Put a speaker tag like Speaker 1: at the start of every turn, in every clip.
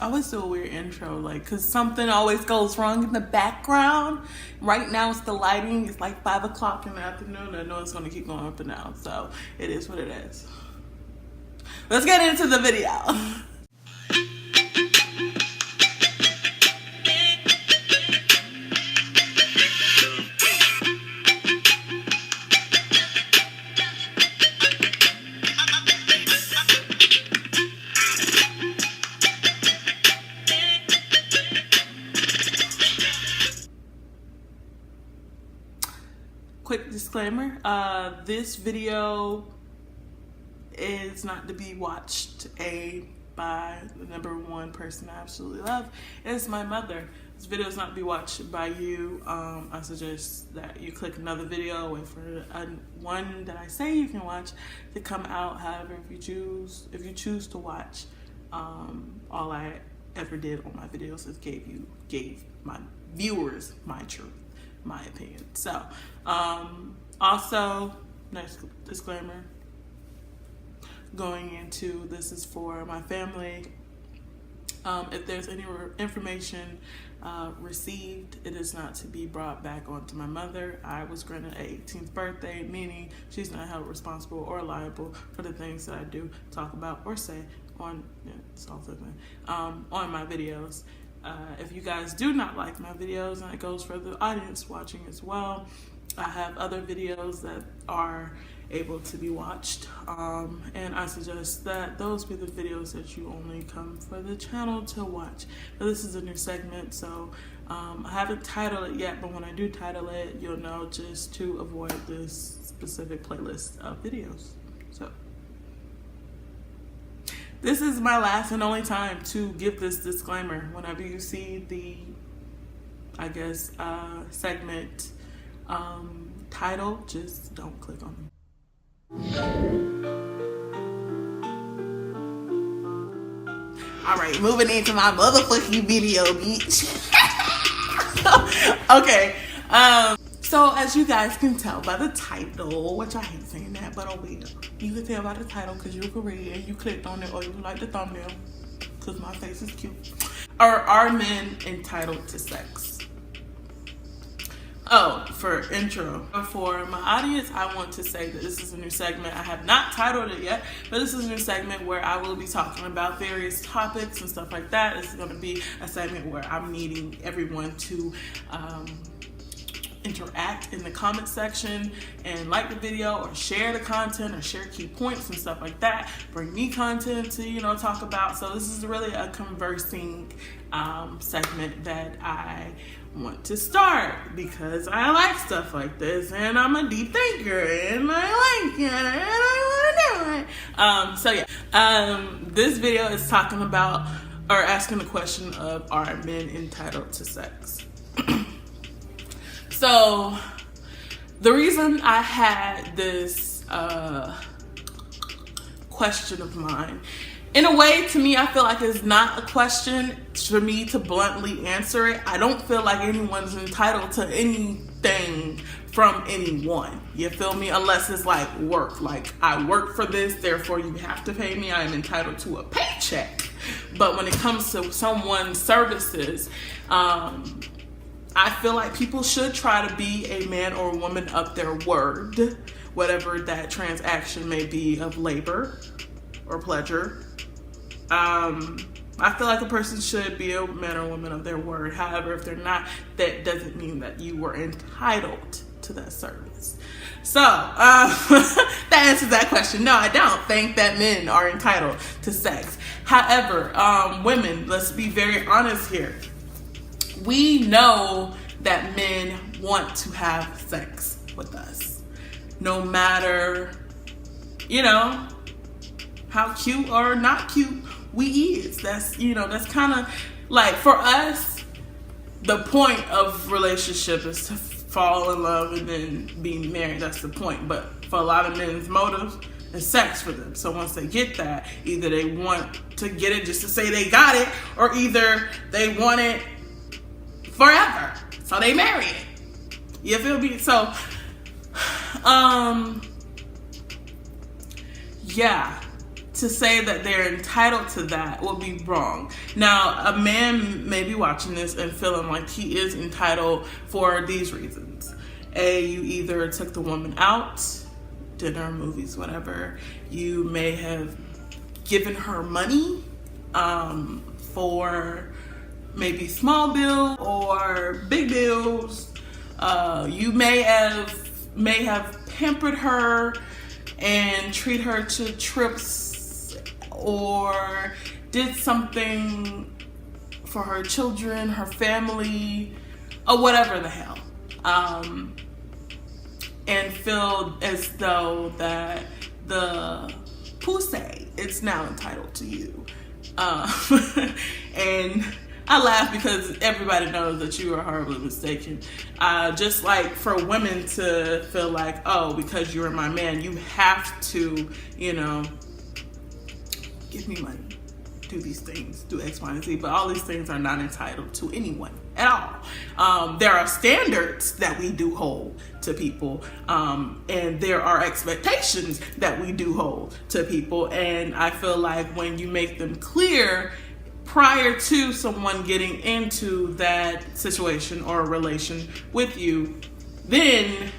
Speaker 1: I always do a weird intro, like, because something always goes wrong in the background. Right now, it's the lighting. It's like 5 o'clock in the afternoon. I know it's going to keep going up and down, so it is what it is. Let's get into the video. Quick disclaimer, this video is not to be watched by the number one person I absolutely love. It's my mother. This video is not to be watched by you. I suggest that you click another video, wait for one that I say you can watch to come out. However, if you choose to watch, all I ever did on my videos is gave my viewers my truth, my opinion. So also, next disclaimer, going into this is for my family. If there's any information received, it is not to be brought back onto my mother. I was granted an 18th birthday, meaning she's not held responsible or liable for the things that I do, talk about, or say on my videos. If you guys do not like my videos, and it goes for the audience watching as well, I have other videos that are able to be watched, and I suggest that those be the videos that you only come for the channel to watch. Now, this is a new segment, so I haven't titled it yet, but when I do title it, you'll know, just to avoid this specific playlist of videos. So this is my last and only time to give this disclaimer. Whenever you see the, segment title, just don't click on it. All right, moving into my motherfucking video, bitch. Okay, so as you guys can tell by the title, which I hate saying that, but oh well, you can tell by the title because you can read and you clicked on it, or you like the thumbnail because my face is cute. Are men entitled to sex? Oh, for intro. For my audience, I want to say that this is a new segment. I have not titled it yet, but this is a new segment where I will be talking about various topics and stuff like that. This is going to be a segment where I'm needing everyone to interact in the comment section and like the video or share the content or share key points and stuff like that. Bring me content to, talk about. So this is really a conversing segment that I want to start because I like stuff like this and I'm a deep thinker and I like it and I want to do it. This video is talking about or asking the question of, are men entitled to sex? So the reason I had this question of mine, in a way, to me, I feel like it's not a question for me to bluntly answer it. I don't feel like anyone's entitled to anything from anyone. You feel me? Unless it's like work. Like, I work for this, therefore you have to pay me. I am entitled to a paycheck. But when it comes to someone's services, I feel like people should try to be a man or woman of their word, whatever that transaction may be of labor or pleasure. I feel like a person should be a man or woman of their word. However, if they're not, that doesn't mean that you were entitled to that service. So, that answers that question. No, I don't think that men are entitled to sex. However, women, let's be very honest here. We know that men want to have sex with us. No matter, how cute or not cute we is. That's kind of like, for us, the point of relationship is to fall in love and then be married. That's the point. But for a lot of men's motive is sex for them. So once they get that, either they want to get it just to say they got it, or either they want it forever. So they marry it. You feel me? So, yeah. to say that they're entitled to that would be wrong. Now, a man may be watching this and feeling like he is entitled for these reasons. A, you either took the woman out, dinner, movies, whatever. You may have given her money for maybe small bills or big bills. You may have pampered her and treat her to trips or did something for her children, her family, or whatever the hell. And feel as though that the pussy is now entitled to you. And I laugh because everybody knows that you are horribly mistaken. Just like for women to feel like, oh, because you're my man, you have to, give me money, do these things, do X, Y, and Z. But all these things are not entitled to anyone at all. There are standards that we do hold to people, and there are expectations that we do hold to people. And I feel like when you make them clear prior to someone getting into that situation or relation with you, then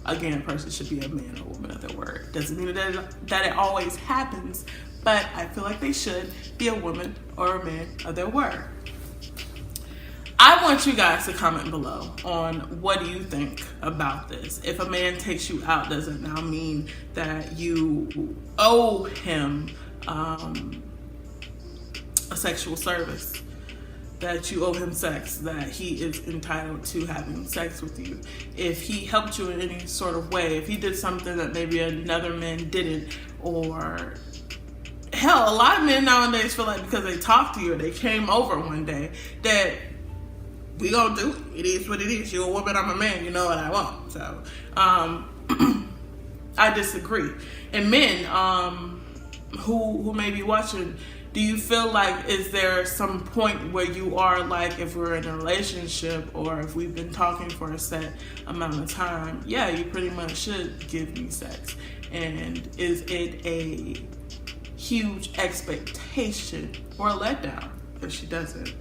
Speaker 1: again, a person should be a man or woman of their word. Doesn't mean that it always happens, but I feel like they should be a woman or a man of their word. I want you guys to comment below on what do you think about this. If a man takes you out, does it now mean that you owe him a sexual service, that you owe him sex, that he is entitled to having sex with you? If he helped you in any sort of way, if he did something that maybe another man didn't, or hell, a lot of men nowadays feel like because they talked to you or they came over one day that we gonna do it. It is what it is. You're a woman, I'm a man, you know what I want. So I disagree. And men who may be watching, do you feel like, is there some point where you are like, if we're in a relationship or if we've been talking for a set amount of time, yeah, you pretty much should give me sex? And is it a huge expectation or a letdown if she doesn't?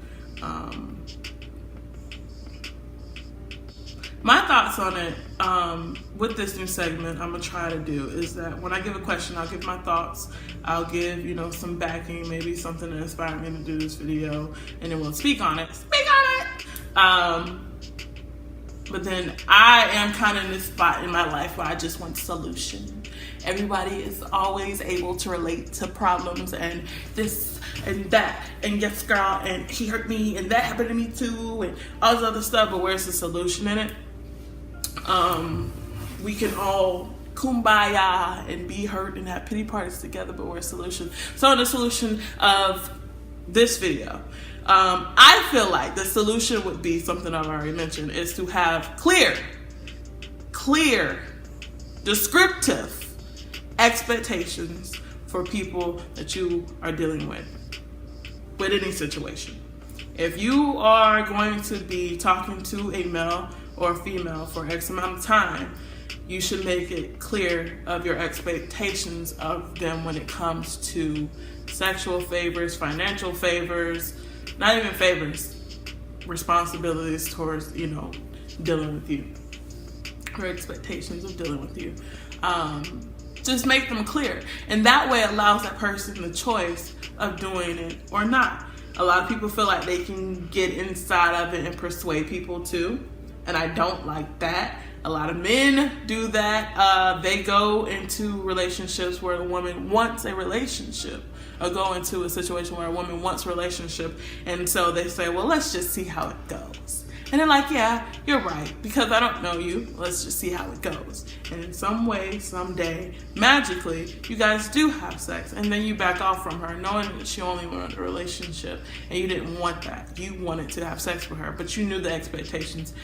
Speaker 1: My thoughts on it with this new segment I'm gonna try to do is that when I give a question, I'll give my thoughts. I'll give, some backing, maybe something to inspire me to do this video, and then we'll speak on it. But then I am kind of in this spot in my life where I just want solution. Everybody is always able to relate to problems and this and that, and yes girl, and he hurt me, and that happened to me too, and all this other stuff, but where's the solution in it? We can all kumbaya and be hurt and have pity parties together, but where's the solution? So the solution of this video, I feel like the solution would be something I've already mentioned, is to have clear, descriptive expectations for people that you are dealing with any situation. If you are going to be talking to a male or a female for X amount of time, you should make it clear of your expectations of them when it comes to sexual favors, financial favors, not even favors, responsibilities towards, dealing with you, or expectations of dealing with you. Just make them clear. And that way allows that person the choice of doing it or not. A lot of people feel like they can get inside of it and persuade people too, and I don't like that. A lot of men do that. They go into relationships where a woman wants a relationship, or go into a situation where a woman wants a relationship, and so they say, well, let's just see how it goes. And they're like, yeah, you're right, because I don't know you. Let's just see how it goes. And in some way, someday, magically, you guys do have sex. And then you back off from her, knowing that she only wanted a relationship. And you didn't want that. You wanted to have sex with her, but you knew the expectations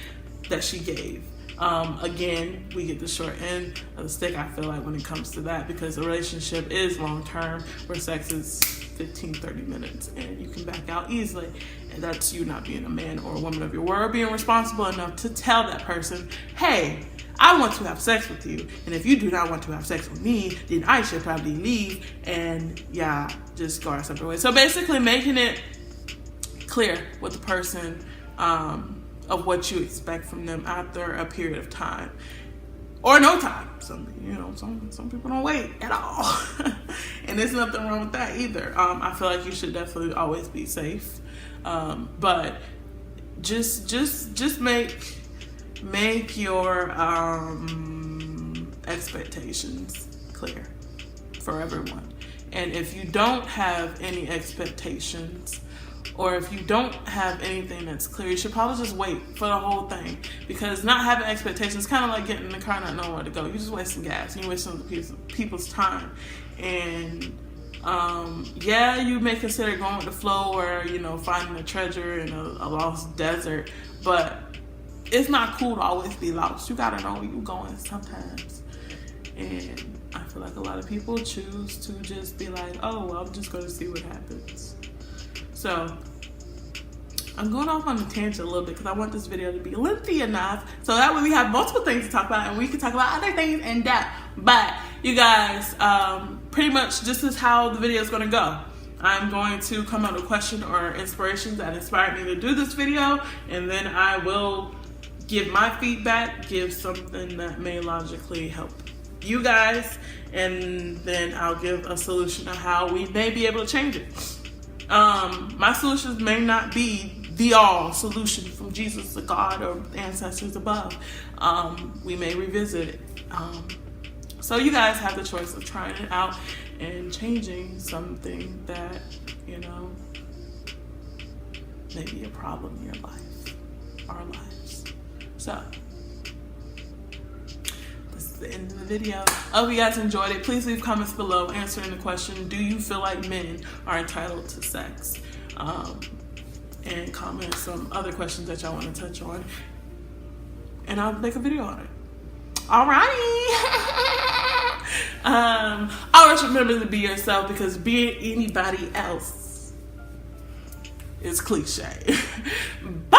Speaker 1: that she gave. Again, we get the short end of the stick, I feel like, when it comes to that, because a relationship is long-term, where sex is 15-30 minutes and you can back out easily. And that's you not being a man or a woman of your word, being responsible enough to tell that person, hey, I want to have sex with you, and if you do not want to have sex with me, then I should probably leave, and yeah, just go our separate ways. So basically making it clear with the person of what you expect from them after a period of time. Or no time. Some people don't wait at all. And there's nothing wrong with that either. I feel like you should definitely always be safe. But just make your expectations clear for everyone. And if you don't have any expectations, or if you don't have anything that's clear, you should probably just wait for the whole thing. Because not having expectations is kind of like getting in the car not knowing where to go. You're just wasting gas. You're wasting other people's time. And yeah, you may consider going with the flow, or finding a treasure in a lost desert. But it's not cool to always be lost. You gotta know where you're going sometimes. And I feel like a lot of people choose to just be like, oh, well, I'm just gonna see what happens. So I'm going off on a tangent a little bit because I want this video to be lengthy enough so that way we have multiple things to talk about and we can talk about other things in depth. But you guys, pretty much this is how the video is going to go. I'm going to come up with a question or inspiration that inspired me to do this video, and then I will give my feedback, give something that may logically help you guys, and then I'll give a solution of how we may be able to change it. My solutions may not be the all solution from Jesus, the God, or ancestors above. We may revisit it. So you guys have the choice of trying it out and changing something that, may be a problem in your life, our lives. So this is the end of the video. I hope you guys enjoyed it. Please leave comments below answering the question, do you feel like men are entitled to sex? And comment some other questions that y'all want to touch on, and I'll make a video on it. Alrighty. Always remember to be yourself, because being anybody else is cliche. Bye.